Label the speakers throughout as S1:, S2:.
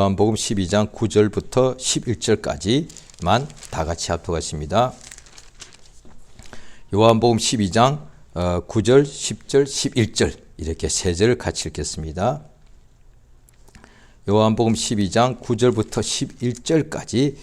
S1: 요한복음 12장 9절부터 11절까지만 다 같이 합독하십니다. 요한복음 12장 9절, 10절, 11절 이렇게 세 절을 같이 읽겠습니다. 요한복음 12장 9절부터 11절까지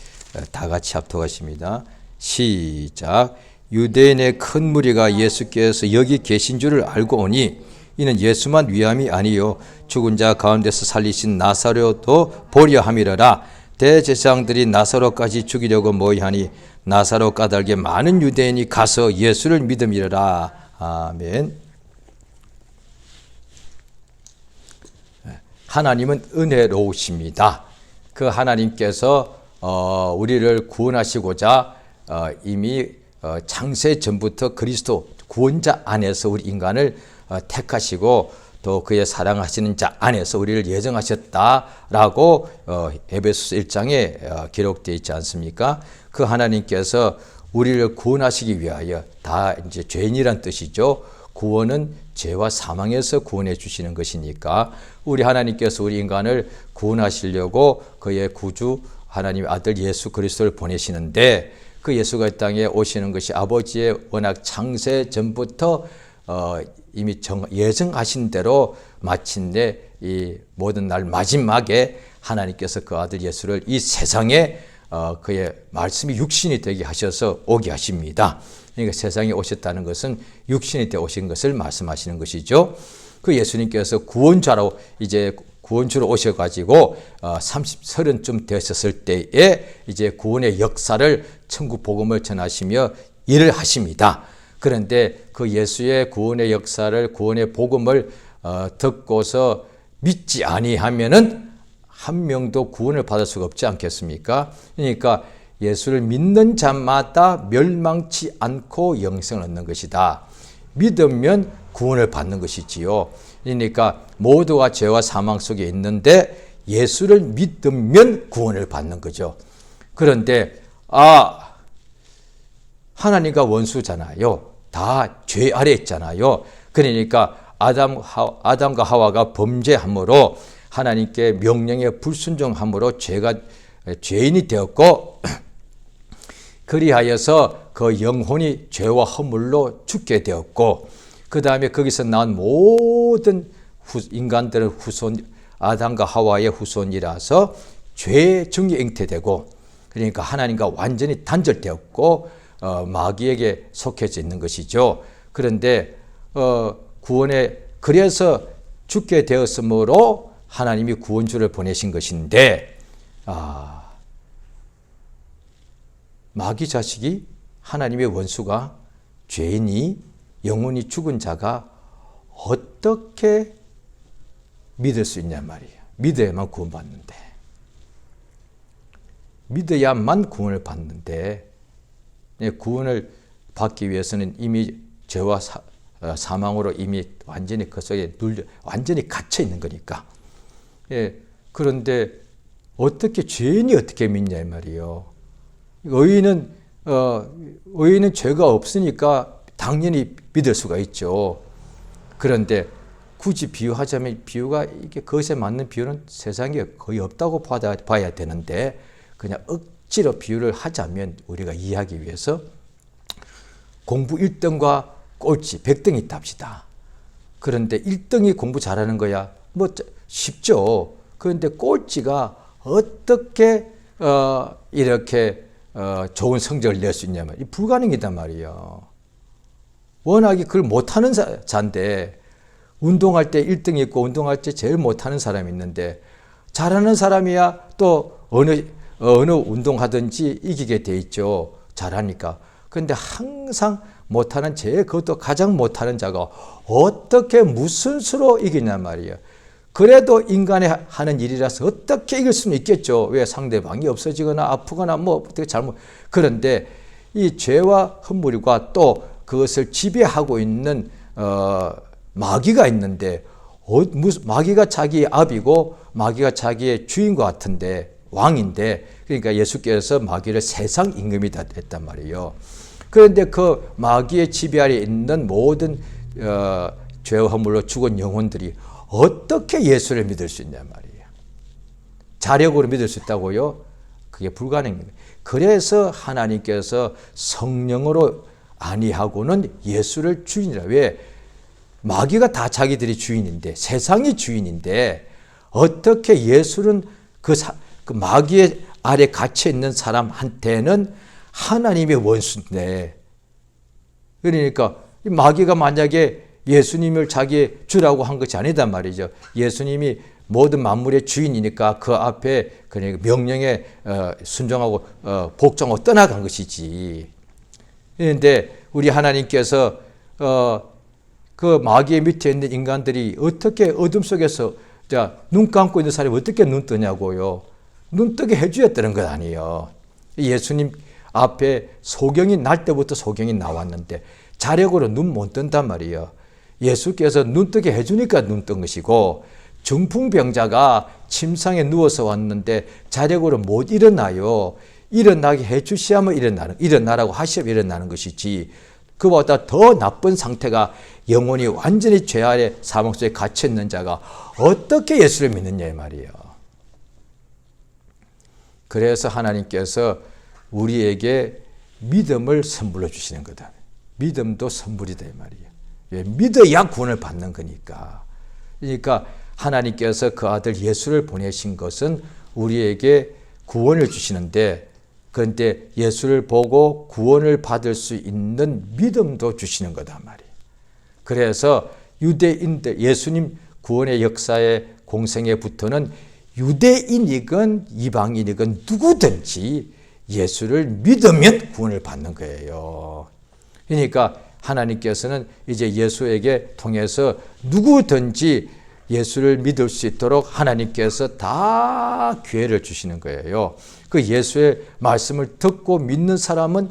S1: 다 같이 합독하십니다. 시작. 유대인의 큰 무리가 예수께서 여기 계신 줄을 알고 오니 이는 예수만 위함이 아니요 죽은 자 가운데서 살리신 나사로도 보려 함이러라. 대제사장들이 나사로까지 죽이려고 모의하니 나사로 까닭에 많은 유대인이 가서 예수를 믿음이러라. 아멘. 하나님은 은혜로우십니다. 그 하나님께서 우리를 구원하시고자 이미 창세 전부터 그리스도 구원자 안에서 우리 인간을 택하시고 또 그의 사랑하시는 자 안에서 우리를 예정하셨다라고 에베소서 1장에 기록되어 있지 않습니까? 그 하나님께서 우리를 구원하시기 위하여 다 이제 죄인이란 뜻이죠. 구원은 죄와 사망에서 구원해 주시는 것이니까 우리 하나님께서 우리 인간을 구원하시려고 그의 구주 하나님의 아들 예수 그리스도를 보내시는데 그 예수가 이 땅에 오시는 것이 아버지의 워낙 창세 전부터 이미 예정하신 대로 마침내 이 모든 날 마지막에 하나님께서 그 아들 예수를 이 세상에 그의 말씀이 육신이 되게 하셔서 오게 하십니다. 그러니까 세상에 오셨다는 것은 육신이 되어 오신 것을 말씀하시는 것이죠. 그 예수님께서 구원자로 이제 구원주로 오셔가지고 30쯤 되셨을 때에 이제 구원의 역사를 천국 복음을 전하시며 일을 하십니다. 그런데 그 예수의 구원의 역사를 구원의 복음을 듣고서 믿지 아니하면은 한 명도 구원을 받을 수가 없지 않겠습니까? 그러니까 예수를 믿는 자마다 멸망치 않고 영생을 얻는 것이다. 믿으면 구원을 받는 것이지요. 그러니까 모두가 죄와 사망 속에 있는데 예수를 믿으면 구원을 받는 거죠. 그런데 하나님과 원수잖아요. 다 죄 아래 있잖아요. 그러니까 아담과 하와가 범죄함으로 하나님께 명령에 불순종함으로 죄인이 되었고 그리하여서 그 영혼이 죄와 허물로 죽게 되었고 그 다음에 거기서 나온 모든 인간들은 후손 아담과 하와의 후손이라서 죄의 정이 잉태되고 그러니까 하나님과 완전히 단절되었고 마귀에게 속해져 있는 것이죠. 그런데 구원에 그래서 죽게 되었으므로 하나님이 구원주를 보내신 것인데 마귀 자식이 하나님의 원수가 죄인이 영혼이 죽은 자가 어떻게 믿을 수 있냔 말이에요. 믿어야만 구원받는데 믿어야만 구원을 받는데 구원을 받기 위해서는 이미 죄와 사망으로 이미 완전히 그 속에 완전히 갇혀 있는 거니까. 그런데 어떻게 죄인이 어떻게 믿냐 이 말이에요. 의인은 죄가 없으니까 당연히 믿을 수가 있죠. 그런데 굳이 비유하자면 비유가 이게 그것에 맞는 비유는 세상에 거의 없다고 봐야 되는데 그냥 억지로 비유를 하자면 우리가 이해하기 위해서 공부 1등과 꼴찌 100등이 있다 합시다. 그런데 1등이 공부 잘하는 거야 뭐 쉽죠. 그런데 꼴찌가 어떻게 이렇게 좋은 성적을 낼 수 있냐면 불가능이단 말이에요. 워낙에 그걸 못하는 자인데 운동할 때 1등이 있고 운동할 때 제일 못하는 사람이 있는데 잘하는 사람이야 또 어느 운동하든지 이기게 돼 있죠. 잘하니까. 그런데 항상 못하는 그것도 가장 못하는 자가 어떻게 무슨 수로 이기냐 말이에요. 그래도 인간이 하는 일이라서 어떻게 이길 수는 있겠죠. 왜 상대방이 없어지거나 아프거나 뭐 어떻게 잘못. 그런데 이 죄와 허물과 또 그것을 지배하고 있는 마귀가 있는데 마귀가 자기의 압이고 마귀가 자기의 주인 것 같은데 왕인데 그러니까 예수께서 마귀를 세상 임금이다 했단 말이에요. 그런데 그 마귀의 지배 아래 있는 모든 죄와 허물로 죽은 영혼들이 어떻게 예수를 믿을 수 있냐 말이에요. 자력으로 믿을 수 있다고요? 그게 불가능합니다. 그래서 하나님께서 성령으로 아니하고는 예수를 주인이라. 왜? 마귀가 다 자기들이 주인인데, 세상이 주인인데 어떻게 예수는 그 마귀의 아래 갇혀 있는 사람한테는 하나님의 원수인데, 그러니까 마귀가 만약에 예수님을 자기의 주라고 한 것이 아니단 말이죠. 예수님이 모든 만물의 주인이니까 그 앞에 그러니까 명령에 순종하고 복종하고 떠나간 것이지. 그런데 우리 하나님께서 그 마귀의 밑에 있는 인간들이 어떻게 어둠 속에서 눈 감고 있는 사람이 어떻게 눈 뜨냐고요. 눈 뜨게 해주었다는 것 아니에요. 예수님 앞에 소경이 날 때부터 소경이 나왔는데 자력으로 눈 못 뜬단 말이에요. 예수께서 눈 뜨게 해주니까 눈 뜬 것이고, 중풍병자가 침상에 누워서 왔는데 자력으로 못 일어나요. 일어나게 해주시야만 일어나라고 하시면 일어나는 것이지, 그보다 더 나쁜 상태가 영혼이 완전히 죄 아래 사망 속에 갇혀 있는 자가 어떻게 예수를 믿느냐 이 말이에요. 그래서 하나님께서 우리에게 믿음을 선물로 주시는 거다. 믿음도 선물이다 이 말이에요. 왜? 믿어야 구원을 받는 거니까. 그러니까 하나님께서 그 아들 예수를 보내신 것은 우리에게 구원을 주시는데, 그런데 예수를 보고 구원을 받을 수 있는 믿음도 주시는 거단 말이에요. 그래서 유대인들, 예수님 구원의 역사의 공생애부터는 유대인이건 이방인이건 누구든지 예수를 믿으면 구원을 받는 거예요. 그러니까 하나님께서는 이제 예수에게 통해서 누구든지 예수를 믿을 수 있도록 하나님께서 다 기회를 주시는 거예요. 그 예수의 말씀을 듣고 믿는 사람은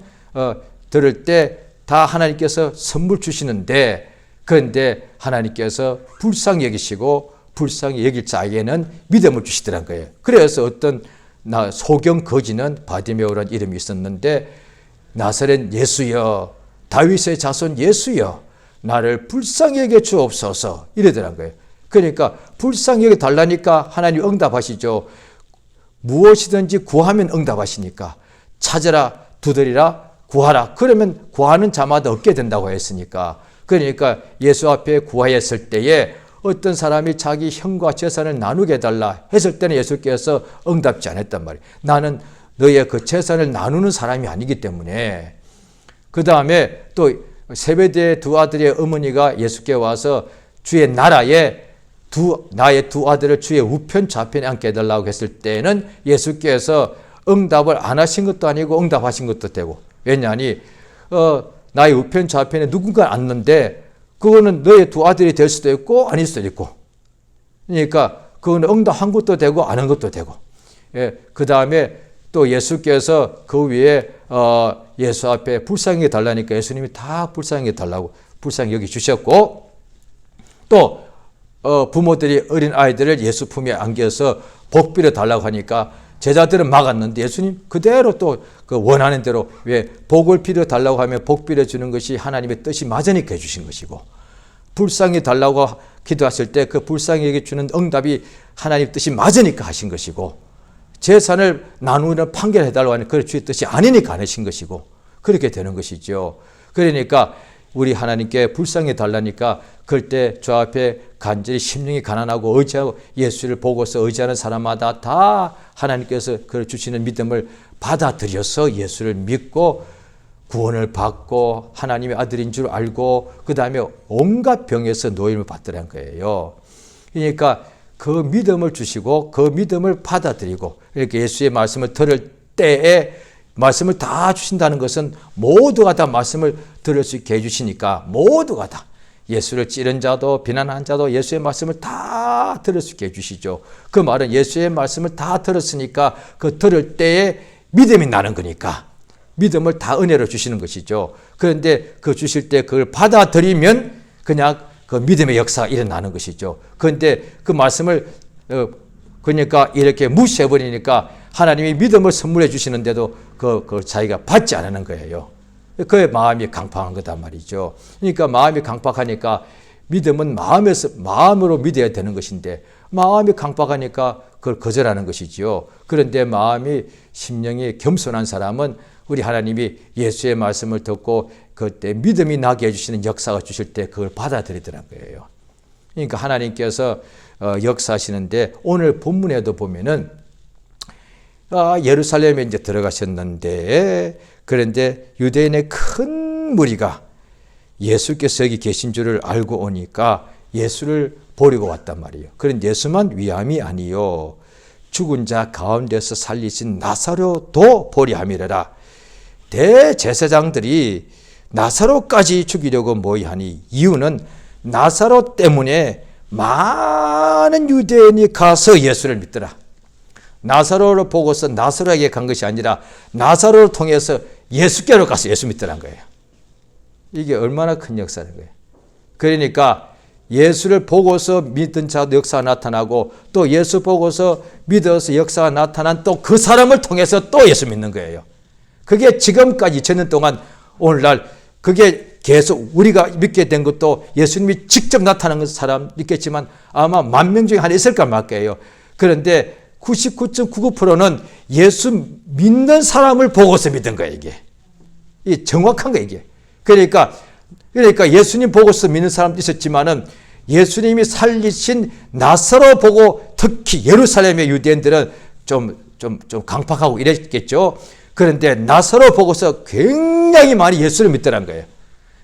S1: 들을 때 다 하나님께서 선물 주시는데, 그런데 하나님께서 불쌍히 여기시고 불쌍히 여길 자에게는 믿음을 주시더란 거예요. 그래서 어떤 소경 거지는 바디메오라는 이름이 있었는데, 나사렛 예수여, 다윗의 자손 예수여, 나를 불쌍히 여겨 주옵소서 이러더란 거예요. 그러니까 불쌍히 여겨 달라니까 하나님 응답하시죠. 무엇이든지 구하면 응답하시니까 찾으라, 두드리라, 구하라. 그러면 구하는 자마다 얻게 된다고 했으니까. 그러니까 예수 앞에 구하였을 때에 어떤 사람이 자기 형과 재산을 나누게 해달라 했을 때는 예수께서 응답지 않았단 말이에요. 나는 너의 그 재산을 나누는 사람이 아니기 때문에. 그 다음에 또 세베대의 두 아들의 어머니가 예수께 와서 주의 나라에 나의 두 아들을 주의 우편 좌편에 앉게 해달라고 했을 때는 예수께서 응답을 안 하신 것도 아니고 응답하신 것도 되고. 왜냐하니 나의 우편 좌편에 누군가 앉는데 그거는 너의 두 아들이 될 수도 있고 아닐 수도 있고, 그러니까 그거는 응답한 것도 되고 안 한 것도 되고. 그 다음에 또 예수께서 그 위에 예수 앞에 불쌍히 여겨 달라니까 예수님이 다 불쌍히 여겨 달라고 불쌍히 여기 주셨고, 또 부모들이 어린 아이들을 예수 품에 안겨서 복 빌어 달라고 하니까 제자들은 막았는데 예수님 그대로 또 그 원하는 대로, 왜 복을 빌어 달라고 하면 복 빌어 주는 것이 하나님의 뜻이 맞으니까 해주신 것이고, 불쌍히 달라고 기도하실 때 그 불쌍히 여겨 주는 응답이 하나님 뜻이 맞으니까 하신 것이고, 재산을 나누는 판결해 달라고 하는 그 주의 뜻이 아니니까 안 하신 것이고, 그렇게 되는 것이죠. 그러니까 우리 하나님께 불쌍히 달라니까 그럴 때 저 앞에 간절히 심령이 가난하고 의지하고 예수를 보고서 의지하는 사람마다 다 하나님께서 그 주시는 믿음을 받아들여서 예수를 믿고 구원을 받고 하나님의 아들인 줄 알고 그 다음에 온갖 병에서 노임을 받더라는 거예요. 그러니까 그 믿음을 주시고 그 믿음을 받아들이고 이렇게 예수의 말씀을 들을 때에 말씀을 다 주신다는 것은 모두가 다 말씀을 들을 수 있게 해주시니까 모두가 다 예수를 찌른 자도 비난한 자도 예수의 말씀을 다 들을 수 있게 해주시죠. 그 말은 예수의 말씀을 다 들었으니까 그 들을 때에 믿음이 나는 거니까 믿음을 다 은혜로 주시는 것이죠. 그런데 그 주실 때 그걸 받아들이면 그냥 그 믿음의 역사가 일어나는 것이죠. 그런데 그 말씀을 그러니까 이렇게 무시해버리니까 하나님이 믿음을 선물해 주시는데도 그 자기가 받지 않는 거예요. 그의 마음이 강팍한 거단 말이죠. 그러니까 마음이 강팍하니까 믿음은 마음으로 믿어야 되는 것인데 마음이 강팍하니까 그걸 거절하는 것이지요. 그런데 마음이 심령이 겸손한 사람은 우리 하나님이 예수의 말씀을 듣고 그때 믿음이 나게 해주시는 역사가 주실 때 그걸 받아들이더란 거예요. 그러니까 하나님께서 역사하시는데 오늘 본문에도 보면은 예루살렘에 이제 들어가셨는데 그런데 유대인의 큰 무리가 예수께서 여기 계신 줄을 알고 오니까 예수를 보려고 왔단 말이에요. 그런데 예수만 위함이 아니요 죽은 자 가운데서 살리신 나사로도 보려 함이라. 대제사장들이 나사로까지 죽이려고 모의하니 이유는 나사로 때문에 많은 유대인이 가서 예수를 믿더라. 나사로를 보고서 나사로에게 간 것이 아니라 나사로를 통해서 예수께로 가서 예수 믿더란 거예요. 이게 얼마나 큰 역사인 거예요. 그러니까 예수를 보고서 믿은 자도 역사가 나타나고 또 예수 보고서 믿어서 역사가 나타난 또 그 사람을 통해서 또 예수 믿는 거예요. 그게 지금까지 2000년 동안 오늘날 그게 계속 우리가 믿게 된 것도 예수님이 직접 나타난 사람 믿겠지만 아마 10,000명 중에 하나 있을까 말게요. 그런데 99.99%는 예수 믿는 사람을 보고서 믿은 거예요. 이게 정확한 거예요. 이게. 그러니까 예수님 보고서 믿는 사람도 있었지만은 예수님이 살리신 나사로 보고 특히 예루살렘의 유대인들은 좀 강팍하고 이랬겠죠. 그런데 나사로 보고서 굉장히 많이 예수를 믿더란 거예요.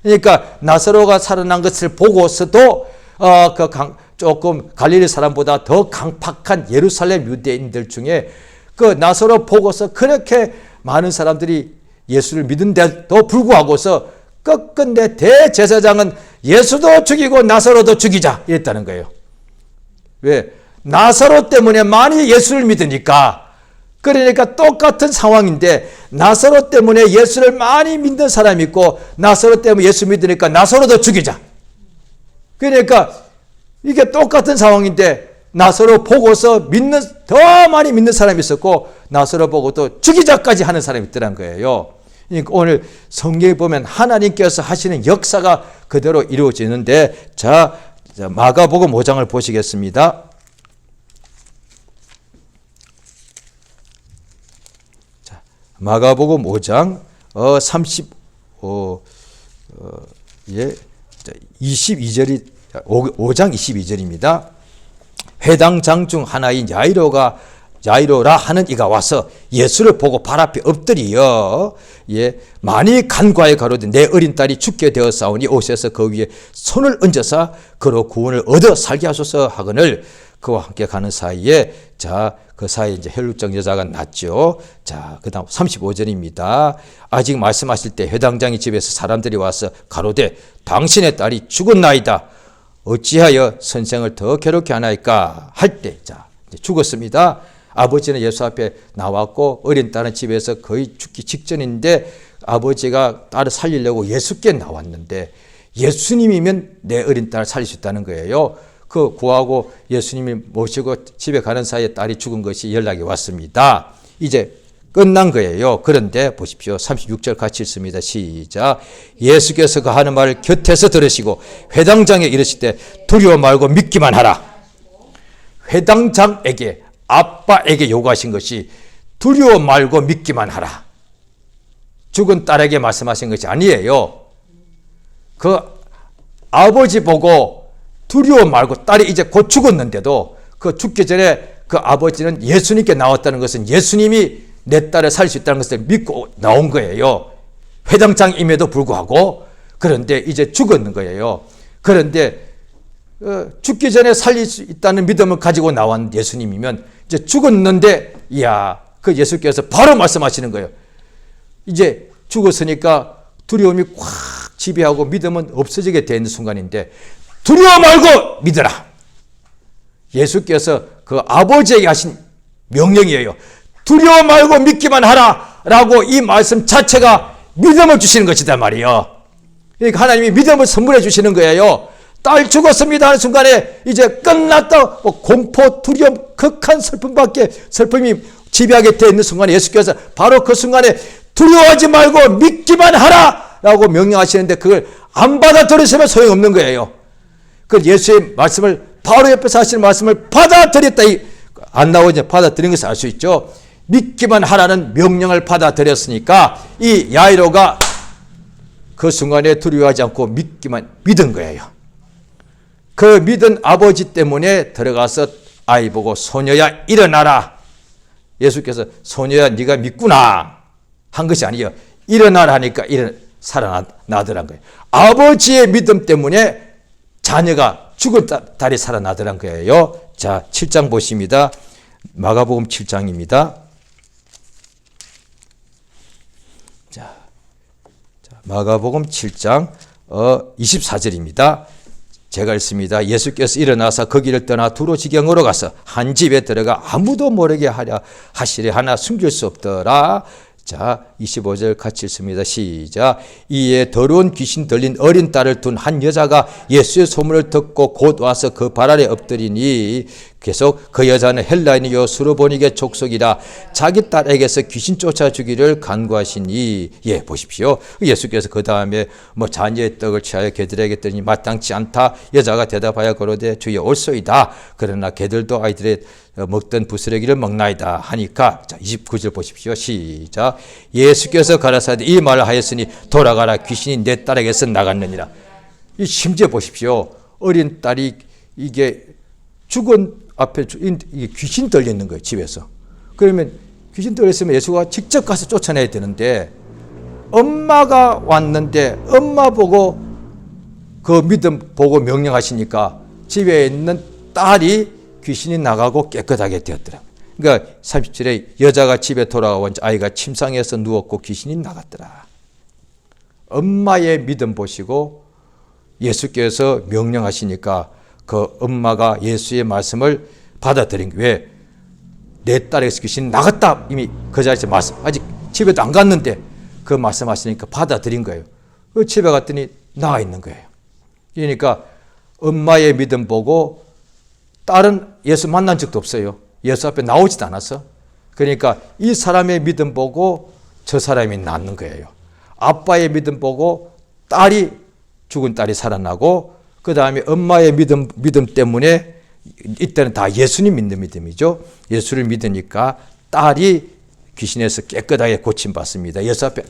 S1: 그러니까 나사로가 살아난 것을 보고서도 조금 갈릴리 사람보다 더 강팍한 예루살렘 유대인들 중에 그 나사로 보고서 그렇게 많은 사람들이 예수를 믿은데도 불구하고서 끝끝내 대제사장은 예수도 죽이고 나사로도 죽이자 이랬다는 거예요. 왜? 나사로 때문에 많이 예수를 믿으니까. 그러니까 똑같은 상황인데 나사로 때문에 예수를 많이 믿는 사람이 있고 나사로 때문에 예수 믿으니까 나사로도 죽이자. 그러니까 이게 똑같은 상황인데 나사로 보고서 더 많이 믿는 사람이 있었고 나사로 보고 또 죽이자까지 하는 사람이 있더란 거예요. 그러니까 오늘 성경에 보면 하나님께서 하시는 역사가 그대로 이루어지는데 자 마가복음 5장을 보시겠습니다. 자, 마가복음 5장 22절이 5장 22절입니다. 회당장 중 하나인 야이로라 하는 이가 와서 예수를 보고 발 앞에 엎드리어 많이 간과에 가로되 내 어린 딸이 죽게 되었사오니 오셔서 그 위에 손을 얹어서 그로 구원을 얻어 살게 하소서 하거늘 그와 함께 가는 사이에 그 사이에 이제 혈육적 여자가 났죠. 그다음 35절입니다. 아직 말씀하실 때 회당장의 집에서 사람들이 와서 가로되 당신의 딸이 죽었나이다. 어찌하여 선생을 더 괴롭게 하나이까 할 때 죽었습니다. 아버지는 예수 앞에 나왔고 어린 딸은 집에서 거의 죽기 직전인데 아버지가 딸을 살리려고 예수께 나왔는데 예수님이면 내 어린 딸을 살릴 수 있다는 거예요. 그 구하고 예수님이 모시고 집에 가는 사이에 딸이 죽은 것이 연락이 왔습니다. 이제 끝난 거예요. 그런데 보십시오. 36절 같이 읽습니다. 시작. 예수께서 그 하는 말을 곁에서 들으시고 회당장에 이르실 때 두려워 말고 믿기만 하라. 회당장에게 아빠에게 요구하신 것이 두려워 말고 믿기만 하라. 죽은 딸에게 말씀하신 것이 아니에요. 그 아버지 보고 두려워 말고 딸이 이제 곧 죽었는데도 그 죽기 전에 그 아버지는 예수님께 나왔다는 것은 예수님이 내 딸을 살릴 수 있다는 것을 믿고 나온 거예요. 회당장임에도 불구하고. 그런데 이제 죽었는 거예요. 그런데 죽기 전에 살릴 수 있다는 믿음을 가지고 나온 예수님이면 이제 죽었는데 그 예수께서 바로 말씀하시는 거예요. 이제 죽었으니까 두려움이 꽉 지배하고 믿음은 없어지게 되는 순간인데 두려워 말고 믿어라. 예수께서 그 아버지에게 하신 명령이에요. 두려워 말고 믿기만 하라 라고 이 말씀 자체가 믿음을 주시는 것이다 말이에요. 그러니까 하나님이 믿음을 선물해 주시는 거예요. 딸 죽었습니다 하는 순간에 이제 끝났다. 공포, 두려움, 극한 슬픔이 지배하게 되어 있는 순간에 예수께서 바로 그 순간에 두려워하지 말고 믿기만 하라 라고 명령하시는데 그걸 안 받아들이시면 소용없는 거예요. 그 예수의 말씀을 바로 옆에서 하시는 말씀을 받아들였다. 안 나오지 받아들인 것을 알 수 있죠. 믿기만 하라는 명령을 받아들였으니까 이 야이로가 그 순간에 두려워하지 않고 믿기만 믿은 거예요. 그 믿은 아버지 때문에 들어가서 아이 보고 소녀야 일어나라. 예수께서 소녀야 네가 믿구나 한 것이 아니에요. 일어나라 하니까 살아나더란 거예요. 아버지의 믿음 때문에 자녀가 죽은 딸이 살아나더란 거예요. 자, 7장 보십니다. 마가복음 7장입니다. 자, 마가복음 7장 24절입니다. 제가 읽습니다. 예수께서 일어나서 거기를 떠나 두로 지경으로 가서 한 집에 들어가 아무도 모르게 하시려 하나 숨길 수 없더라. 자, 25절 같이 읽습니다. 시작. 이에 더러운 귀신 들린 어린 딸을 둔 한 여자가 예수의 소문을 듣고 곧 와서 그 발 아래 엎드리니 계속 그 여자는 헬라인이요 수르보니게 족속이라 자기 딸에게서 귀신 쫓아주기를 간구하시니 예 보십시오. 예수께서 그 다음에 자녀의 떡을 취하여 개들에게 드리니 마땅치 않다. 여자가 대답하여 가로되 주여 옳소이다. 그러나 개들도 아이들의 먹던 부스러기를 먹나이다 하니까 자 29절 보십시오. 시작. 예수께서 가라사대 이 말을 하였으니 돌아가라 귀신이 내 딸에게서 나갔느니라. 이 심지어 보십시오. 어린 딸이 이게 죽은 앞에 귀신 들려있는 거예요. 집에서. 그러면 귀신 들려있으면 예수가 직접 가서 쫓아내야 되는데 엄마가 왔는데 엄마 보고 그 믿음 보고 명령하시니까 집에 있는 딸이 귀신이 나가고 깨끗하게 되었더라. 그러니까 30절에 여자가 집에 돌아온 아이가 침상에서 누웠고 귀신이 나갔더라. 엄마의 믿음 보시고 예수께서 명령하시니까 그 엄마가 예수의 말씀을 받아들인 거예요. 왜? 내 딸에게서 귀신이 나갔다. 이미 그 자리에서 말씀. 아직 집에도 안 갔는데 그 말씀하시니까 받아들인 거예요. 그 집에 갔더니 나와 있는 거예요. 그러니까 엄마의 믿음 보고 딸은 예수 만난 적도 없어요. 예수 앞에 나오지도 않았어. 그러니까 이 사람의 믿음 보고 저 사람이 낫는 거예요. 아빠의 믿음 보고 죽은 딸이 살아나고 그 다음에 엄마의 믿음 때문에 이때는 다 예수님 믿는 믿음이죠. 예수를 믿으니까 딸이 귀신에서 깨끗하게 고침받습니다. 예수 앞에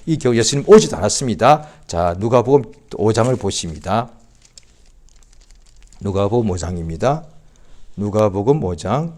S1: 이 경우 예수님 오지도 않았습니다. 자, 누가복음 5장을 보십니다. 누가복음 5장입니다. 누가복음 5장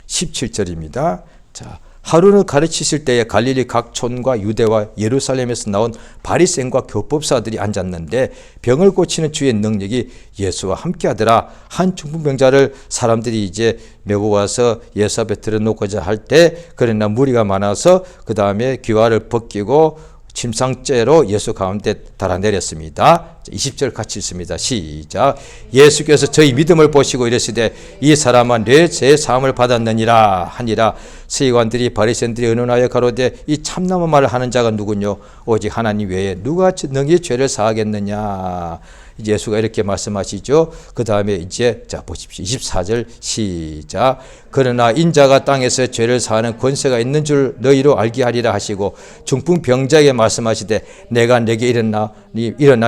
S1: 17절입니다. 자, 하루는 가르치실 때에 갈릴리 각 촌과 유대와 예루살렘에서 나온 바리새인과 교법사들이 앉았는데 병을 고치는 주의 능력이 예수와 함께하더라. 한 중풍병자를 사람들이 이제 메고 와서 예수 앞에 들어놓고자 할 때 그러나 무리가 많아서 그 다음에 귀화를 벗기고 침상째로 예수 가운데 달아내렸습니다. 20절 같이 읽습니다. 시작. 예수께서 저희 믿음을 보시고 이르시되 이 사람은 내 죄 사함을 받았느니라 하니라. 서기관들이 바리새인들이 의논하여 가로되 이 참나무 말을 하는 자가 누구뇨? 오직 하나님 외에 누가 능히 죄를 사하겠느냐? 예수가 이렇게 말씀하시죠. 그 다음에 이제 자 보십시오. 24절 시작. 그러나 인자가 땅에서 죄를 사하는 권세가 있는 줄 너희로 알게 하리라 하시고 중풍병자에게 말씀하시되 내가 내게 일어나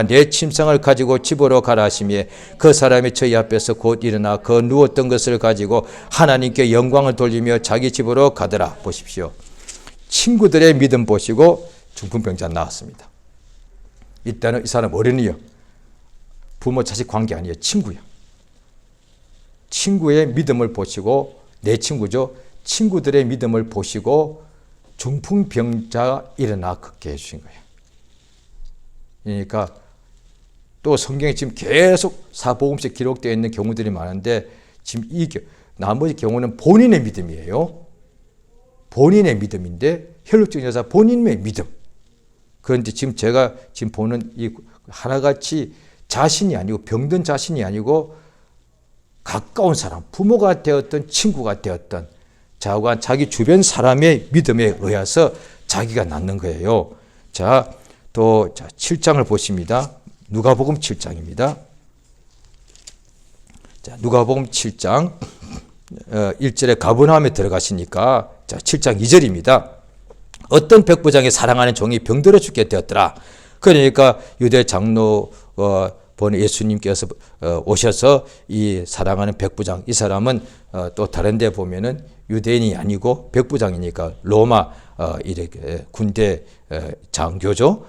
S1: 내 침상을 가지고 집으로 가라 하시며 그 사람이 저희 앞에서 곧 일어나 그 누웠던 것을 가지고 하나님께 영광을 돌리며 자기 집으로 가더라. 보십시오. 친구들의 믿음 보시고 중풍병자 나왔습니다. 이때는 이 사람 어른이요. 부모 자식 관계 아니에요. 친구야. 친구의 믿음을 보시고 내 친구죠. 친구들의 믿음을 보시고 중풍병자가 일어나 걷게 해주신 거예요. 그러니까 또 성경에 지금 계속 사복음서에 기록되어 있는 경우들이 많은데 지금 나머지 경우는 본인의 믿음이에요. 본인의 믿음인데 혈육적인 여자 본인의 믿음. 그런데 지금 제가 지금 보는 이 하나같이 자신이 아니고 병든 자신이 아니고 가까운 사람, 부모가 되었던 친구가 되었던 자기 주변 사람의 믿음에 의해서 자기가 낫는 거예요. 자, 또 7장을 보십니다. 누가복음 7장입니다. 자, 누가복음 7장 1절에 가버나움에 들어가시니까 자, 7장 2절입니다. 어떤 백부장이 사랑하는 종이 병들어 죽게 되었더라. 그러니까 유대 장로 보니 예수님께서 오셔서 이 사랑하는 백부장, 이 사람은 또 다른 데 보면은 유대인이 아니고 백부장이니까 로마 이렇게 군대 장교죠.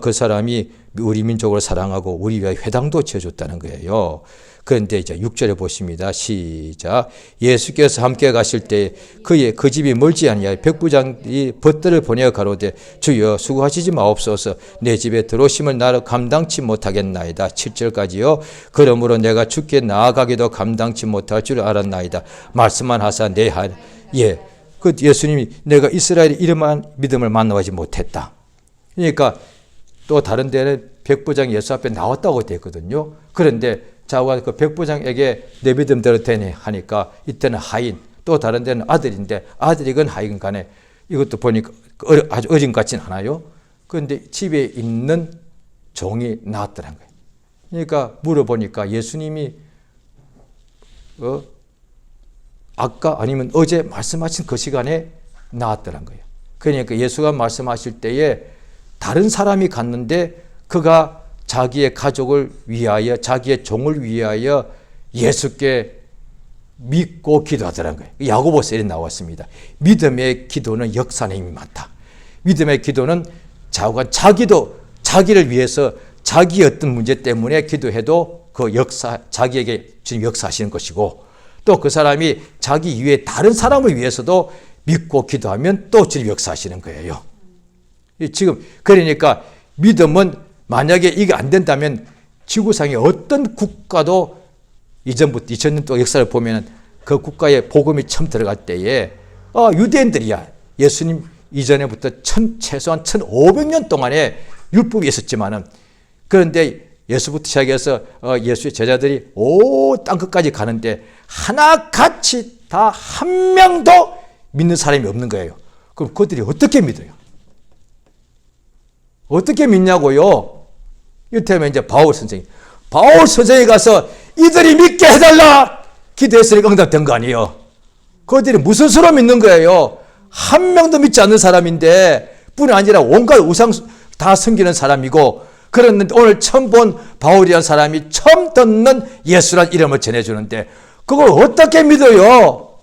S1: 그 사람이 우리 민족을 사랑하고 우리 위하여 회당도 지어줬다는 거예요. 그런데 이제 6절에 보십니다. 시작. 예수께서 함께 가실 때 그의 그 집이 멀지 아니하여 백부장이 벗들을 보내어 가로되 주여 수고하시지 마옵소서 내 집에 들어오심을 나를 감당치 못하겠나이다. 7절까지요. 그러므로 내가 주께 나아가기도 감당치 못할 줄 알았나이다. 말씀만 하사 그 예수님이 내가 이스라엘의 이름한 믿음을 만나보지 못했다. 그러니까 또 다른 데는 백부장이 예수 앞에 나왔다고 되어 있거든요. 그런데 자가 그 백부장에게 내 믿음대로 되네 하니까 이때는 하인, 또 다른 데는 아들인데 아들이건 하인 간에 이것도 보니까 아주 어린 것 같진 않아요. 그런데 집에 있는 종이 나왔더란 거예요. 그러니까 물어보니까 예수님이 아까 아니면 어제 말씀하신 그 시간에 나왔더란 거예요. 그러니까 예수가 말씀하실 때에 다른 사람이 갔는데 그가 자기의 가족을 위하여 자기의 종을 위하여 예수께 믿고 기도하더라는 거예요. 야고보서에 나왔습니다. 믿음의 기도는 역사는 힘이 많다. 믿음의 기도는 자기를 위해서 자기의 어떤 문제 때문에 기도해도 그 자기에게 주님 역사하시는 것이고 또 그 사람이 자기 이외에 다른 사람을 위해서도 믿고 기도하면 또 주님 역사하시는 거예요. 지금 그러니까 믿음은 만약에 이게 안 된다면 지구상의 어떤 국가도 이전부터 2000년 동안 역사를 보면 그 국가에 복음이 처음 들어갈 때에 유대인들이야. 예수님 이전에부터 최소한 1500년 동안에 율법이 있었지만은 그런데 예수부터 시작해서 예수의 제자들이 땅끝까지 가는데 하나같이 다 한 명도 믿는 사람이 없는 거예요. 그럼 그들이 어떻게 믿어요? 어떻게 믿냐고요? 이때면 이제 바울 선생이 가서 이들이 믿게 해달라 기도했으니까 응답된 거 아니에요. 그들이 무슨 수로 믿는 거예요? 한 명도 믿지 않는 사람인데 뿐이 아니라 온갖 우상 다 섬기는 사람이고 그런데 오늘 처음 본 바울이라는 사람이 처음 듣는 예수란 이름을 전해주는데 그걸 어떻게 믿어요?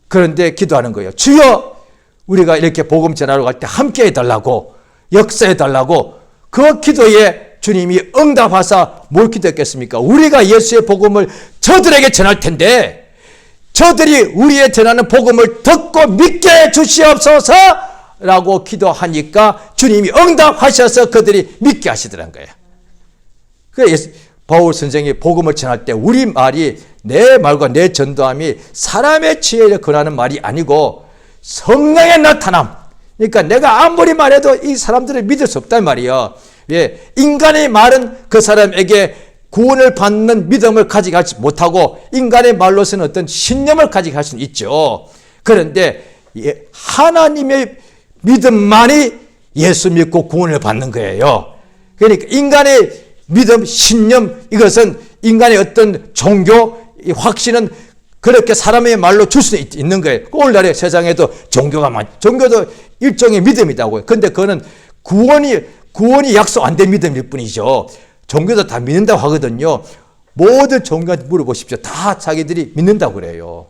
S1: 그런데 기도하는 거예요. 주여 우리가 이렇게 복음 전하러 갈 때 함께 해달라고 역사해달라고 그 기도에 주님이 응답하사 뭘 기도했겠습니까? 우리가 예수의 복음을 저들에게 전할 텐데 저들이 우리의 전하는 복음을 듣고 믿게 해주시옵소서 라고 기도하니까 주님이 응답하셔서 그들이 믿게 하시더란 거예요. 그래서 바울 선생이 복음을 전할 때 우리 말이 내 말과 내 전도함이 사람의 지혜를 권하는 말이 아니고 성령의 나타남. 그러니까 내가 아무리 말해도 이 사람들을 믿을 수 없단 말이에요. 예, 인간의 말은 그 사람에게 구원을 받는 믿음을 가져가지 못하고 인간의 말로서는 어떤 신념을 가져갈 수는 있죠. 그런데 하나님의 믿음만이 예수 믿고 구원을 받는 거예요. 그러니까 인간의 믿음, 신념 이것은 인간의 어떤 종교, 확신은 그렇게 사람의 말로 줄 수 있는 거예요. 오늘날의 세상에도 종교도 일종의 믿음이라고요. 그런데 그거는 구원이 약속 안 된 믿음일 뿐이죠. 종교도 다 믿는다고 하거든요. 모든 종교한테 물어보십시오. 다 자기들이 믿는다고 그래요.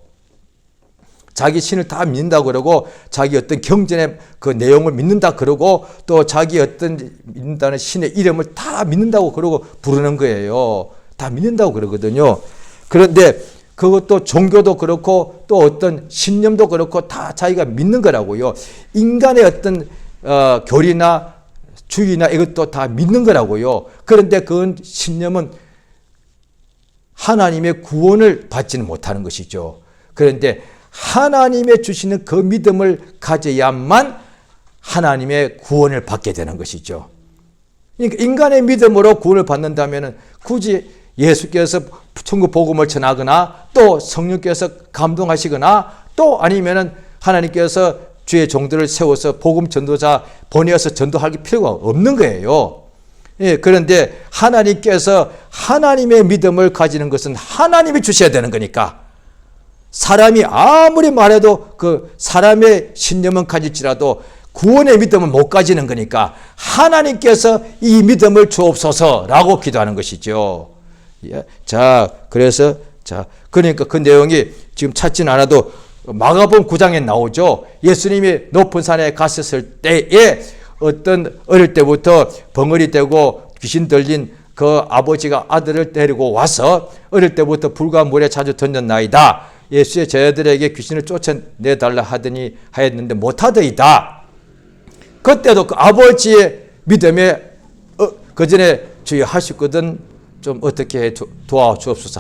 S1: 자기 신을 다 믿는다고 그러고 자기 어떤 경전의 그 내용을 믿는다 그러고 또 자기 어떤 믿는다는 신의 이름을 다 믿는다고 그러고 부르는 거예요. 다 믿는다고 그러거든요. 그런데 그것도 종교도 그렇고 또 어떤 신념도 그렇고 다 자기가 믿는 거라고요. 인간의 어떤 교리나 주의나 이것도 다 믿는 거라고요. 그런데 그 신념은 하나님의 구원을 받지는 못하는 것이죠. 그런데 하나님의 주시는 그 믿음을 가져야만 하나님의 구원을 받게 되는 것이죠. 그러니까 인간의 믿음으로 구원을 받는다면 굳이 예수께서 천국 복음을 전하거나 또 성령께서 감동하시거나 또 아니면은 하나님께서 주의 종들을 세워서 복음 전도자 보내어서 전도할 필요가 없는 거예요. 예, 그런데 하나님께서 하나님의 믿음을 가지는 것은 하나님이 주셔야 되는 거니까 사람이 아무리 말해도 그 사람의 신념은 가질지라도 구원의 믿음은 못 가지는 거니까 하나님께서 이 믿음을 주옵소서라고 기도하는 것이죠. 예. 자, 그래서 그러니까 그 내용이 지금 찾지는 않아도 마가복음 9장에 나오죠. 예수님이 높은 산에 갔었을 때에 어떤 어릴 때부터 벙어리 되고 귀신 들린 그 아버지가 아들을 데리고 와서 어릴 때부터 불과 물에 자주 던졌나이다. 예수의 제자들에게 귀신을 쫓아내달라 하더니 하였는데 못하더이다. 그때도 그 아버지의 믿음에 그 전에 주여 하셨거든 좀 어떻게 도와주옵소서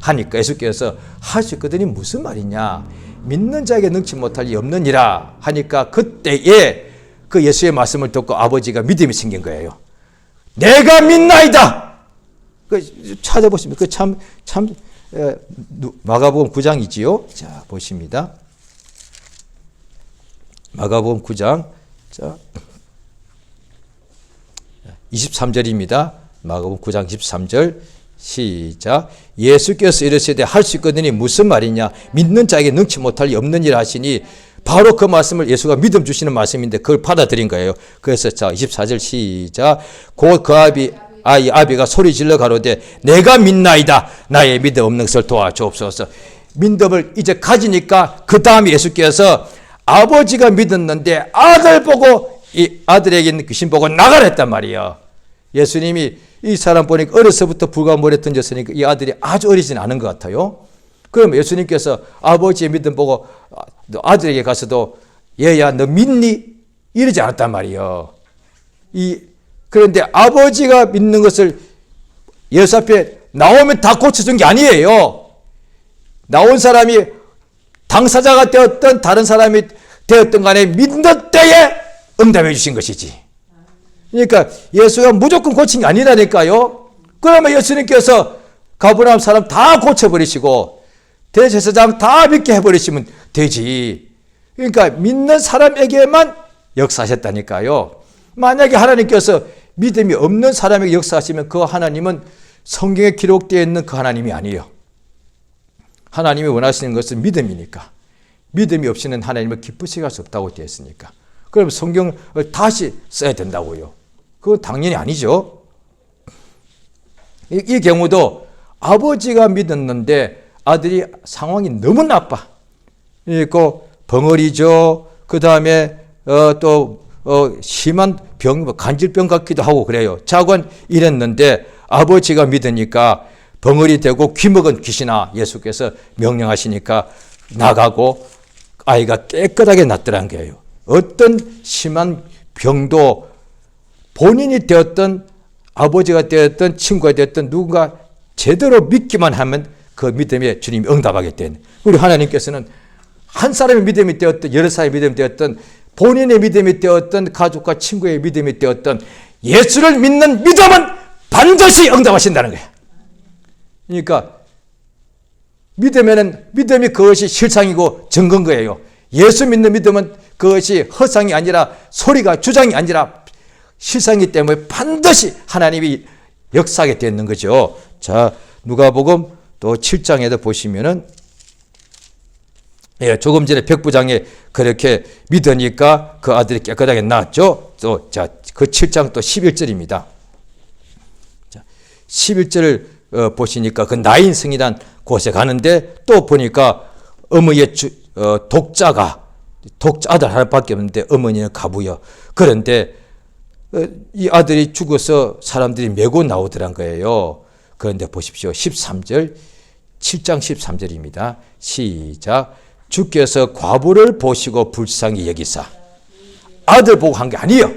S1: 하니까 예수께서 하셨거든이 무슨 말이냐. 믿는 자에게 능치 못할 리 없느니라 하니까 그때에 그 예수의 말씀을 듣고 아버지가 믿음이 생긴 거예요. 내가 믿나이다. 찾아보시면 참 마가복음 9장이지요. 자, 보십니다. 마가복음 9장 23절입니다. 마가복음 9장 23절 시작. 예수께서 이르시되 할 수 있거든이 무슨 말이냐. 믿는 자에게 능치 못할 리 없느니라 하시니 바로 그 말씀을 예수가 믿음 주시는 말씀인데 그걸 받아들인 거예요. 그래서 24절 시작. 곧 그 아비가 소리 질러 가로되 내가 믿나이다. 나의 믿음 없는 것을 도와주옵소서. 믿음을 이제 가지니까 그 다음에 예수께서 아버지가 믿었는데 아들 보고 이 아들에게 있는 귀신 보고 나가라 했단 말이에요. 예수님이 이 사람 보니까 어려서부터 불과 물에 던졌으니까 이 아들이 아주 어리진 않은 것 같아요. 그럼 예수님께서 아버지의 믿음 보고 아들에게 가서도 얘야 너 믿니? 이러지 않았단 말이에요. 그런데 아버지가 믿는 것을 예수 앞에 나오면 다 고쳐준 게 아니에요. 나온 사람이 당사자가 되었던 다른 사람이 되었던 간에 믿는 때에 응답해 주신 것이지. 그러니까 예수가 무조건 고친 게 아니라니까요. 그러면 예수님께서 가버나움 사람 다 고쳐버리시고 대제사장 다 믿게 해버리시면 되지. 그러니까 믿는 사람에게만 역사하셨다니까요. 만약에 하나님께서 믿음이 없는 사람에게 역사하시면 그 하나님은 성경에 기록되어 있는 그 하나님이 아니에요. 하나님이 원하시는 것은 믿음이니까. 믿음이 없이는 하나님을 기쁘시게 할 수 없다고 되어 있으니까. 그럼 성경을 다시 써야 된다고요. 그건 당연히 아니죠. 이 경우도 아버지가 믿었는데 아들이 상황이 너무 나빠. 그리고 벙어리죠. 그 다음에 또 심한 병, 간질병 같기도 하고 그래요. 자관 이랬는데 아버지가 믿으니까 벙어리 되고 귀먹은 귀신아 예수께서 명령하시니까 나가고 아이가 깨끗하게 낫더란 거예요. 어떤 심한 병도 본인이 되었던 아버지가 되었던 친구가 되었던 누군가 제대로 믿기만 하면 그 믿음에 주님이 응답하게 된. 우리 하나님께서는 한 사람의 믿음이 되었던 여러 사람의 믿음이 되었던 본인의 믿음이 되었던 가족과 친구의 믿음이 되었던 예수를 믿는 믿음은 반드시 응답하신다는 거예요. 그러니까 믿음이 그것이 실상이고 증거인 거예요. 예수 믿는 믿음은 그것이 허상이 아니라 소리가 주장이 아니라 실상이기 때문에 반드시 하나님이 역사하게 되는 거죠. 자, 누가복음 또 7장에도 보시면은 조금 전에 백부장에 그렇게 믿으니까 그 아들이 깨끗하게 나았죠. 또 자, 그 7장 또 11절입니다. 자, 11절을 보시니까 그 나인 성이란 곳에 가는데 또 보니까 어머니의 독자 아들 하나밖에 없는데 어머니는 가부요. 그런데 이 아들이 죽어서 사람들이 메고 나오더란 거예요. 그런데 보십시오. 13절, 7장 13절입니다. 시작. 주께서 과부를 보시고 불쌍히 여기사. 아들 보고 한 게 아니에요.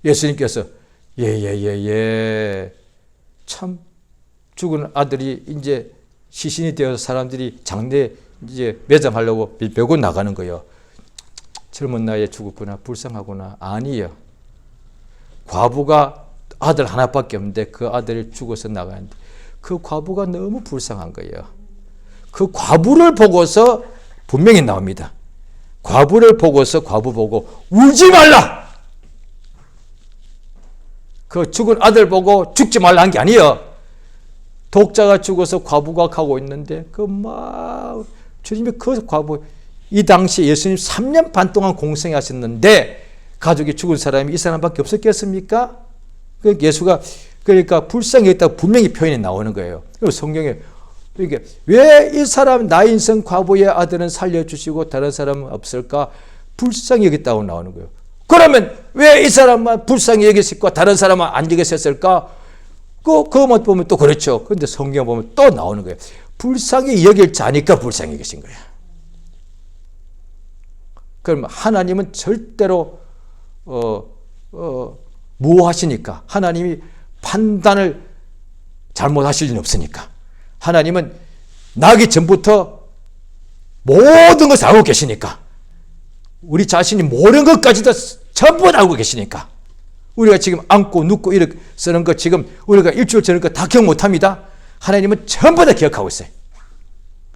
S1: 예수님께서 참 죽은 아들이 이제 시신이 되어서 사람들이 장례 이제 매장하려고 메고 나가는 거예요. 젊은 나이에 죽었구나, 불쌍하구나. 아니에요. 과부가 아들 하나밖에 없는데 그 아들이 죽어서 나가는데 그 과부가 너무 불쌍한 거예요. 그 과부를 보고서 분명히 나옵니다. 과부를 보고서 과부 보고 울지 말라. 그 죽은 아들 보고 죽지 말라 한 게 아니에요. 독자가 죽어서 과부가 가고 있는데 그 막 주님이 그 과부 이 당시 예수님 3년 반 동안 공생하셨는데 가족이 죽은 사람이 이 사람밖에 없었겠습니까? 예수가 그러니까 불쌍히 여겼다고 분명히 표현이 나오는 거예요. 그리고 성경에 그러니까 왜 이 사람 나인성 과부의 아들은 살려주시고 다른 사람은 없을까? 불쌍히 여겼다고 나오는 거예요. 그러면 왜 이 사람만 불쌍히 여겼을까? 다른 사람은 안 여겼을까? 그것만 보면 또 그렇죠. 그런데 성경 보면 또 나오는 거예요. 불쌍히 여길 자니까 불쌍히 여기신 거예요. 그럼 하나님은 절대로 무하시니까, 하나님이 판단을 잘못하실 일은 없으니까, 하나님은 나기 전부터 모든 것을 알고 계시니까, 우리 자신이 모르는 것까지도 전부 다 알고 계시니까, 우리가 지금 앉고 눕고 이렇게 쓰는 거 지금 우리가 일주일 저는 거 다 기억 못합니다. 하나님은 전부 다 기억하고 있어요.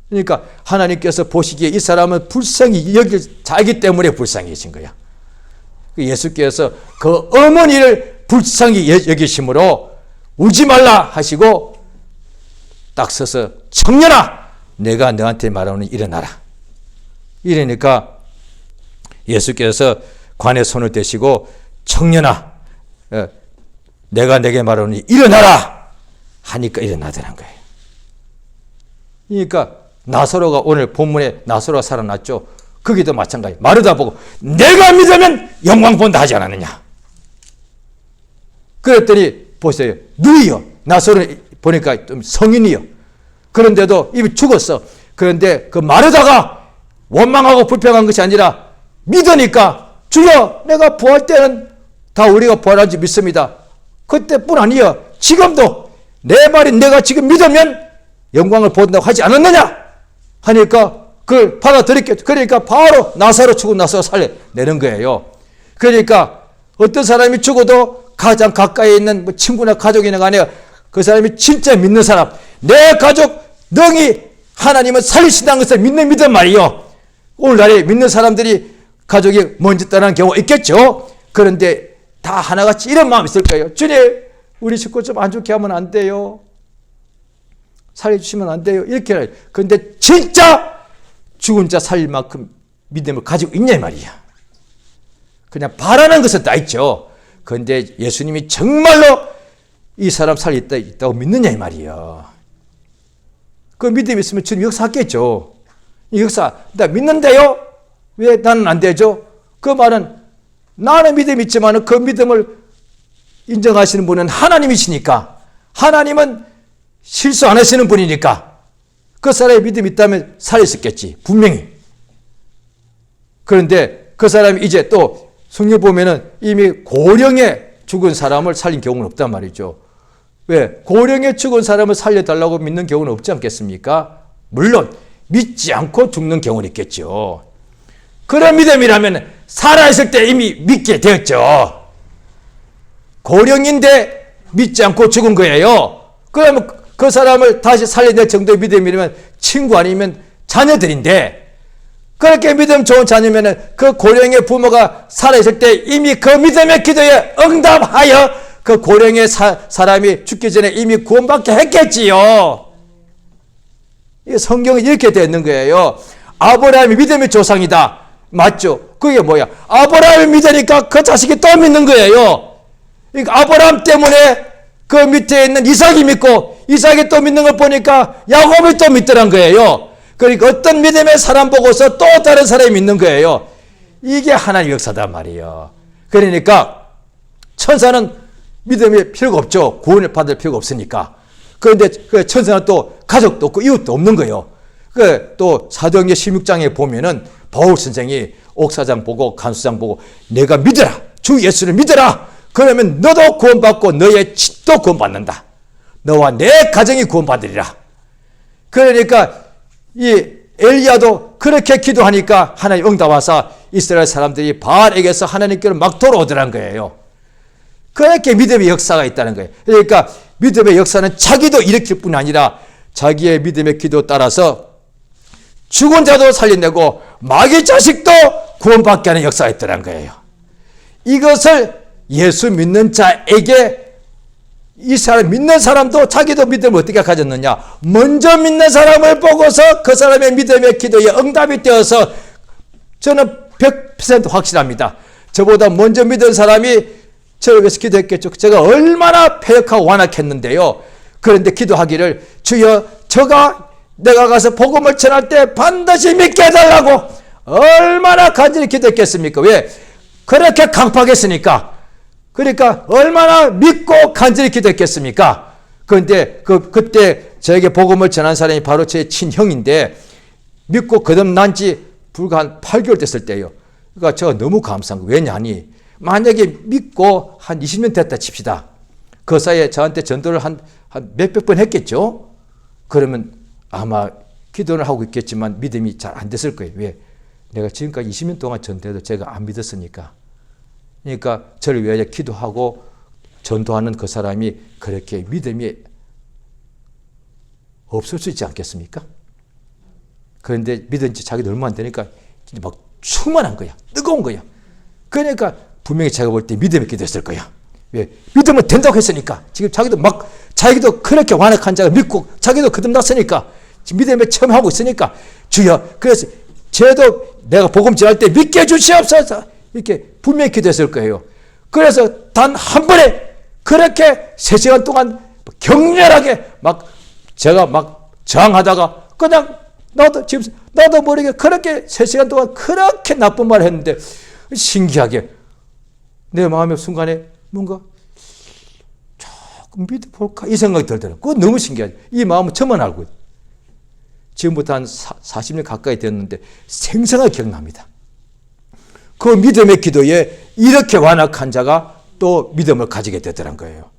S1: 그러니까 하나님께서 보시기에 이 사람은 불쌍히 여길 자이기 때문에 불쌍히 계신 거야. 예수께서 그 어머니를 불쌍히 여기심으로 울지 말라 하시고 딱 서서 청년아 내가 너한테 말하노니 일어나라. 이러니까 예수께서 관에 손을 대시고 청년아 내가 내게 말하노니 일어나라 하니까 일어나더란 거예요. 그러니까 나사로가 오늘 본문에 나사로가 살아났죠. 거기도 마찬가지. 마르다 보고 내가 믿으면 영광 본다 하지 않았느냐. 그랬더니 보세요. 누이요. 나사로 보니까 좀 성인이요. 그런데도 이미 죽었어. 그런데 그 마르다가 원망하고 불평한 것이 아니라 믿으니까 주여 내가 부활 때는 다 우리가 부활한 줄 믿습니다. 그때뿐 아니요. 지금도 내 말이 내가 지금 믿으면 영광을 본다고 하지 않았느냐 하니까 그걸 받아들였겠죠. 그러니까 바로 나사로 죽은 나사로 살려내는 거예요. 그러니까 어떤 사람이 죽어도 가장 가까이 있는 뭐 친구나 가족이나 간에 그 사람이 진짜 믿는 사람, 내 가족 능히 하나님은 살리신다는 것을 믿는 믿음 말이요. 오늘날에 믿는 사람들이 가족이 먼저 떠나는 경우가 있겠죠. 그런데 다 하나같이 이런 마음이 있을 거예요. 주님 우리 식구 좀 안 좋게 하면 안 돼요. 살려주시면 안 돼요. 이렇게 해요. 그런데 진짜 죽은 자 살릴 만큼 믿음을 가지고 있냐 이 말이야. 그냥 바라는 것은 다 있죠. 그런데 예수님이 정말로 이 사람 살렸다고 믿느냐 이 말이야. 그 믿음이 있으면 주님 역사하겠죠. 이 역사 나 믿는데요. 왜 나는 안 되죠? 그 말은 나는 믿음이 있지만 그 믿음을 인정하시는 분은 하나님이시니까, 하나님은 실수 안 하시는 분이니까 그 사람의 믿음이 있다면 살렸었겠지 분명히. 그런데 그 사람이 이제 또 성경 보면은 이미 고령에 죽은 사람을 살린 경우는 없단 말이죠. 왜? 고령에 죽은 사람을 살려달라고 믿는 경우는 없지 않겠습니까? 물론 믿지 않고 죽는 경우는 있겠죠. 그런 믿음이라면 살아있을 때 이미 믿게 되었죠. 고령인데 믿지 않고 죽은 거예요. 그러면 그 사람을 다시 살려낼 정도의 믿음이면 친구 아니면 자녀들인데, 그렇게 믿음 좋은 자녀면 그 고령의 부모가 살아있을 때 이미 그 믿음의 기도에 응답하여 그 고령의 사람이 죽기 전에 이미 구원받게 했겠지요. 성경은 이렇게 되어 있는 거예요. 아브라함이 믿음의 조상이다. 맞죠? 그게 뭐야? 아브라함이 믿으니까 그 자식이 또 믿는 거예요. 그러니까 아브라함 때문에 그 밑에 있는 이삭이 믿고, 이삭이 또 믿는 걸 보니까 야곱이 또 믿더란 거예요. 그러니까 어떤 믿음의 사람 보고서 또 다른 사람이 믿는 거예요. 이게 하나님의 역사단 말이에요. 그러니까 천사는 믿음이 필요가 없죠. 구원을 받을 필요가 없으니까. 그런데 그 천사는 또 가족도 없고 이웃도 없는 거예요. 또 사도행전 16장에 보면은 바울 선생이 옥사장 보고 간수장 보고 내가 믿어라. 주 예수를 믿어라. 그러면 너도 구원받고 너의 집도 구원받는다. 너와 내 가정이 구원받으리라. 그러니까 이 엘리야도 그렇게 기도하니까 하나님 응답하사 이스라엘 사람들이 바알에게서 하나님께로 막 돌아오더란 거예요. 그렇게 믿음의 역사가 있다는 거예요. 그러니까 믿음의 역사는 자기도 일으킬 뿐 아니라 자기의 믿음의 기도 따라서 죽은 자도 살려내고 마귀 자식도 구원받게 하는 역사가 있더란 거예요. 이것을 예수 믿는 자에게 이 사람 믿는 사람도 자기도 믿음을 어떻게 가졌느냐? 먼저 믿는 사람을 보고서 그 사람의 믿음의 기도에 응답이 되어서 저는 100% 확실합니다. 저보다 먼저 믿은 사람이 저를 위해서 기도했겠죠. 제가 얼마나 패역하고 완악했는데요. 그런데 기도하기를 주여 내가 가서 복음을 전할 때 반드시 믿게 해달라고 얼마나 간절히 기도했겠습니까? 왜? 그렇게 강팍했으니까. 그러니까 얼마나 믿고 간절히 기도했겠습니까? 그런데 그때 저에게 복음을 전한 사람이 바로 제 친형인데 믿고 거듭난 지 불과 한 8개월 됐을 때예요. 그러니까 제가 너무 감사한 거예요. 왜냐하니 만약에 믿고 한 20년 됐다 칩시다. 그 사이에 저한테 전도를 한 몇백 번 했겠죠? 그러면 아마 기도를 하고 있겠지만 믿음이 잘 안 됐을 거예요. 왜? 내가 지금까지 20년 동안 전도해도 제가 안 믿었으니까. 그러니까 저를 위하여 기도하고 전도하는 그 사람이 그렇게 믿음이 없을 수 있지 않겠습니까? 그런데 믿은 지 자기도 얼마 안 되니까 막 충만한 거야. 뜨거운 거야. 그러니까 분명히 제가 볼 때 믿음이 기도했을 거야. 왜? 믿으면 된다고 했으니까. 지금 자기도 그렇게 완악한 자가 믿고 자기도 거듭났으니까 지금 믿음에 처음 하고 있으니까 주여 그래서 쟤도 내가 복음 전할 때 믿게 해주시옵소서 이렇게 분명히 기도했을 거예요. 그래서 단 한 번에 그렇게 3시간 동안 격렬하게 제가 저항하다가 그냥 나도 모르게 그렇게 3시간 동안 그렇게 나쁜 말을 했는데 신기하게 내 마음의 순간에 뭔가 조금 믿어볼까 이 생각이 들더라고요. 그거 너무 신기하죠. 이 마음은 저만 알고 있어요. 지금부터 한 40년 가까이 됐는데 생생하게 기억납니다. 그 믿음의 기도에 이렇게 완악한 자가 또 믿음을 가지게 되더란 거예요.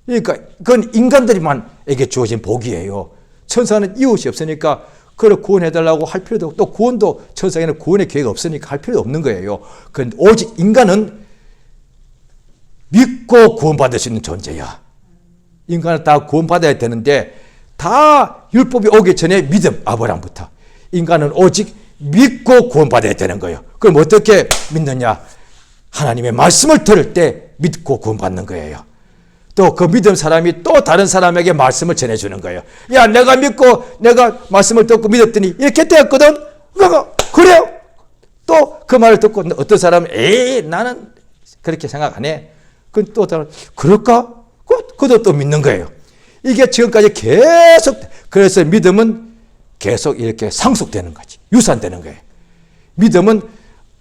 S1: 그러니까 그건 인간들만에게 주어진 복이에요. 천사는 이웃이 없으니까 그걸 구원해달라고 할 필요도 없고 또 구원도 천사에는 구원의 계획이 없으니까 할 필요도 없는 거예요. 그런데 오직 인간은 믿고 구원받을 수 있는 존재야. 인간은 다 구원받아야 되는데 다 율법이 오기 전에 믿음, 아브라함부터. 인간은 오직 믿고 구원받아야 되는 거예요. 그럼 어떻게 믿느냐? 하나님의 말씀을 들을 때 믿고 구원받는 거예요. 또 그 믿은 사람이 또 다른 사람에게 말씀을 전해주는 거예요. 야, 내가 믿고 내가 말씀을 듣고 믿었더니 이렇게 되었거든? 그래요? 또 그 말을 듣고 어떤 사람은 나는 그렇게 생각 안 해. 그럼 또 다른 그럴까? 그도 또 믿는 거예요. 이게 지금까지 계속 그래서 믿음은 계속 이렇게 상속되는 거지. 유산되는 거예요. 믿음은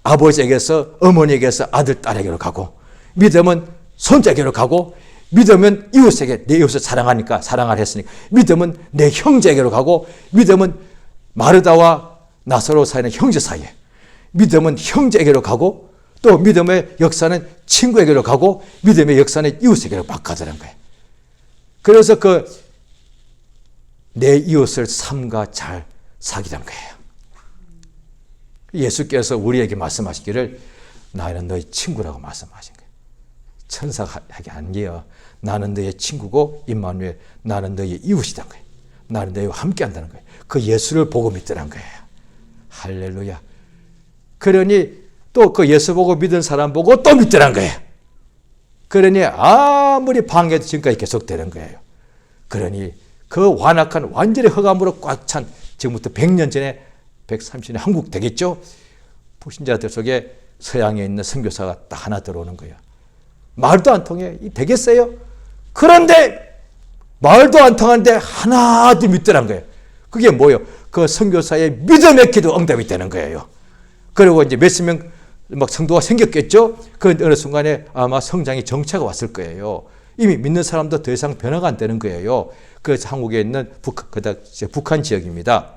S1: 아버지에게서 어머니에게서 아들 딸에게로 가고 믿음은 손자에게로 가고 믿음은 이웃에게 내 이웃을 사랑하니까 사랑을 했으니까 믿음은 내 형제에게로 가고 믿음은 마르다와 나사로 사이는 형제 사이에 믿음은 형제에게로 가고 또 믿음의 역사는 친구에게로 가고 믿음의 역사는 이웃에게로 막 가더란 거예요. 그래서 내 이웃을 삼가 잘 사귀란 거예요. 예수께서 우리에게 말씀하시기를 나는 너의 친구라고 말씀하신 거예요. 천사가 아니에요. 나는 너의 친구고 임마누엘 나는 너의 이웃이란 거예요. 나는 너희와 함께 한다는 거예요. 그 예수를 보고 믿더란 거예요. 할렐루야. 그러니 또 그 예수 보고 믿은 사람 보고 또 믿더란 거예요. 그러니 아무리 방해도 지금까지 계속되는 거예요. 그러니 그 완악한 완전히 흑암으로 꽉 찬 지금부터 100년 전에 130년 한국 되겠죠? 불신자들 속에 서양에 있는 선교사가 딱 하나 들어오는 거예요. 말도 안 통해. 되겠어요? 그런데 말도 안 통하는데 하나도 믿더란 거예요. 그게 뭐예요? 그 선교사의 믿음의 기도 응답이 되는 거예요. 그리고 이제 몇십 명 막 성도가 생겼겠죠? 그런데 어느 순간에 아마 성장이 정체가 왔을 거예요. 이미 믿는 사람도 더 이상 변화가 안 되는 거예요. 그래서 한국에 있는 북한 지역입니다.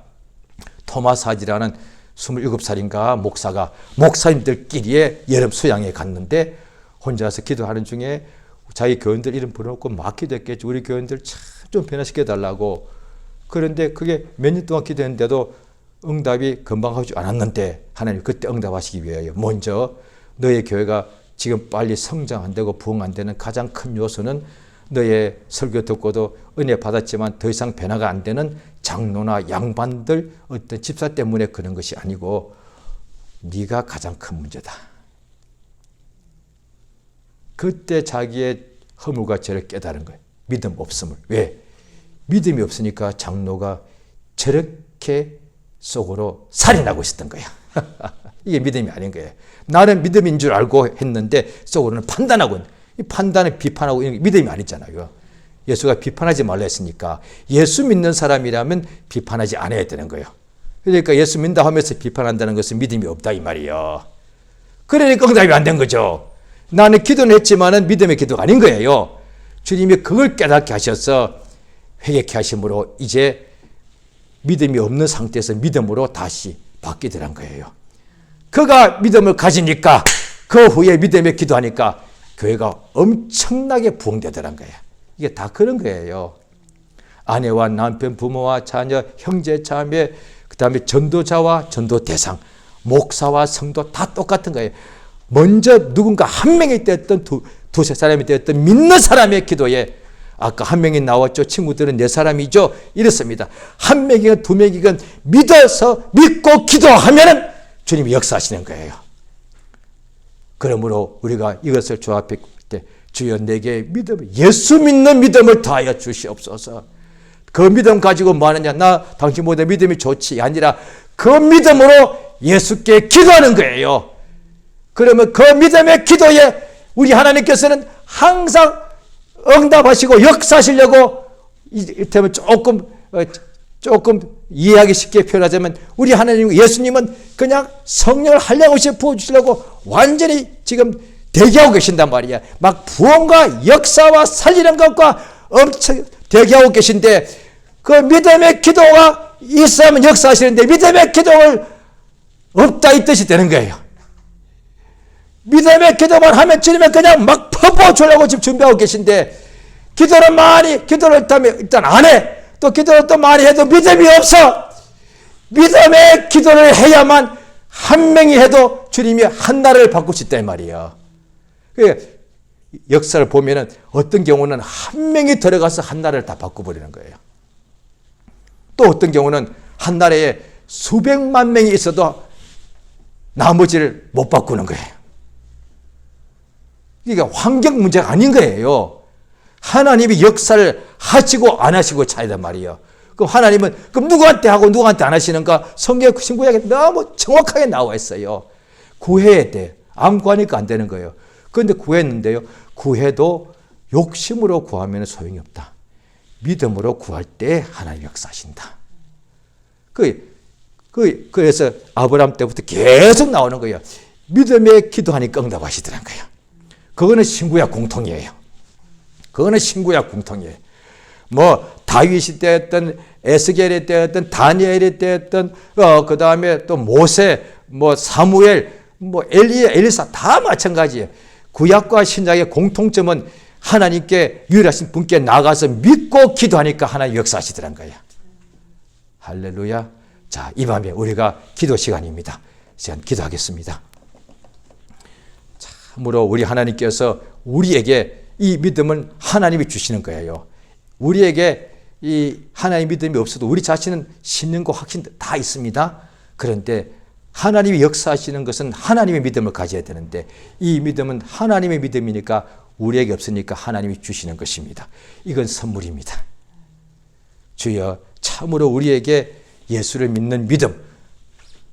S1: 토마스 하지라는 27살인가 목사가 목사님들끼리의 여름 수양에 갔는데 혼자서 기도하는 중에 자기 교인들 이름 불러놓고 막 기도했겠죠. 우리 교인들 참 좀 변화시켜달라고. 그런데 그게 몇 년 동안 기도했는데도 응답이 금방 하지 않았는데 하나님 그때 응답하시기 위하여 먼저 너의 교회가 지금 빨리 성장 안 되고 부흥 안 되는 가장 큰 요소는 너의 설교 듣고도 은혜 받았지만 더 이상 변화가 안 되는 장로나 양반들 어떤 집사 때문에 그런 것이 아니고 네가 가장 큰 문제다. 그때 자기의 허물과 죄를 깨달은 거예요. 믿음 없음을. 왜? 믿음이 없으니까 장로가 저렇게 속으로 살인하고 있었던 거야. 이게 믿음이 아닌 거예요. 나는 믿음인 줄 알고 했는데 속으로는 판단하고, 이 판단은 비판하고 이런 게 믿음이 아니잖아요. 예수가 비판하지 말라 했으니까 예수 믿는 사람이라면 비판하지 않아야 되는 거예요. 그러니까 예수 믿는다 하면서 비판한다는 것은 믿음이 없다 이 말이에요. 그러니까 응답이 안 된 거죠. 나는 기도는 했지만은 믿음의 기도가 아닌 거예요. 주님이 그걸 깨닫게 하셔서 회개케 하심으로 이제 믿음이 없는 상태에서 믿음으로 다시 바뀌더란 거예요. 그가 믿음을 가지니까 그 후에 믿음의 기도하니까 교회가 엄청나게 부흥되더란 거예요. 이게 다 그런 거예요. 아내와 남편, 부모와 자녀, 형제, 자매, 그 다음에 전도자와 전도 대상, 목사와 성도 다 똑같은 거예요. 먼저 누군가 한 명이 되었던 두세 사람이 되었던 믿는 사람의 기도에, 아까 한 명이 나왔죠. 친구들은 네 사람이죠. 이렇습니다. 한 명이건 두 명이건 믿어서 믿고 기도하면은 주님이 역사하시는 거예요. 그러므로 우리가 이것을 주 앞에 때 주여 내게 믿음을, 예수 믿는 믿음을 더하여 주시옵소서. 그 믿음 가지고 뭐 하느냐, 나 당신보다 믿음이 좋지 아니라 그 믿음으로 예수께 기도하는 거예요. 그러면 그 믿음의 기도에 우리 하나님께서는 항상 응답하시고 역사하시려고, 이를테면 조금 이해하기 쉽게 표현하자면 우리 하나님 예수님은 그냥 성령을 한량없이 부어주시려고 완전히 지금 대기하고 계신단 말이야. 막 부흥과 역사와 살리는 것과 엄청 대기하고 계신데, 그 믿음의 기도가 있으면 역사하시는데 믿음의 기도를 없다 이 뜻이 되는 거예요. 믿음의 기도만 하면 주님은 그냥 막 퍼부어주려고 지금 준비하고 계신데, 기도를 일단 안 해. 또 기도를 또 많이 해도 믿음이 없어. 믿음의 기도를 해야만 한 명이 해도 주님이 한 나라를 바꾸시다 이 말이에요. 역사를 보면은 어떤 경우는 한 명이 들어가서 한 나라를 다 바꿔버리는 거예요. 또 어떤 경우는 한 나라에 수백만 명이 있어도 나머지를 못 바꾸는 거예요. 이게 환경 문제가 아닌 거예요. 하나님이 역사를 하시고 안 하시고 차이단 말이에요. 그럼 하나님은 그럼 누구한테 하고 누구한테 안 하시는가? 성경 신구약에 너무 정확하게 나와 있어요. 구해야 돼. 안 구하니까 안 되는 거예요. 그런데 구했는데요. 구해도 욕심으로 구하면 소용이 없다. 믿음으로 구할 때 하나님 역사하신다. 그래서 아브라함 때부터 계속 나오는 거예요. 믿음에 기도하니까 응답하시더란 거예요. 그거는 신구약 공통이에요. 그거는 신구약 공통이에요. 뭐 다윗이 때였던, 에스겔이 때였던, 다니엘이 때였던, 그 다음에 또 모세, 뭐 사무엘, 뭐 엘리사 다 마찬가지예요. 구약과 신약의 공통점은 하나님께 유일하신 분께 나가서 믿고 기도하니까 하나님 역사하시더란 거예요. 할렐루야. 자, 이 밤에 우리가 기도 시간입니다. 시간 기도하겠습니다. 참으로 우리 하나님께서 우리에게 이 믿음은 하나님이 주시는 거예요. 우리에게 이 하나님 믿음이 없어도 우리 자신은 신념과 확신 다 있습니다. 그런데 하나님이 역사하시는 것은 하나님의 믿음을 가져야 되는데, 이 믿음은 하나님의 믿음이니까 우리에게 없으니까 하나님이 주시는 것입니다. 이건 선물입니다. 주여, 참으로 우리에게 예수를 믿는 믿음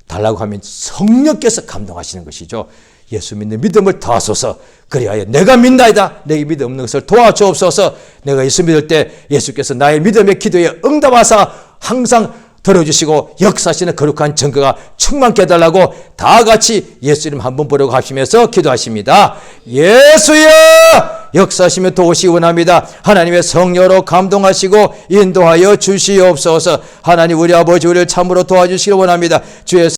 S1: 달라고 하면 성령께서 감동하시는 것이죠. 예수 믿는 믿음을 더하소서. 그리하여 내가 믿나이다. 내게 믿음 없는 것을 도와주옵소서. 내가 예수 믿을 때 예수께서 나의 믿음의 기도에 응답하사 항상 들어주시고 역사하시는 거룩한 증거가 충만케 해달라고 다 같이 예수 이름 한번 보려고 하시면서 기도하십니다. 예수여 역사하시며 도우시기 원합니다. 하나님의 성령으로 감동하시고 인도하여 주시옵소서. 하나님 우리 아버지 우리를 참으로 도와주시기 원합니다. 주의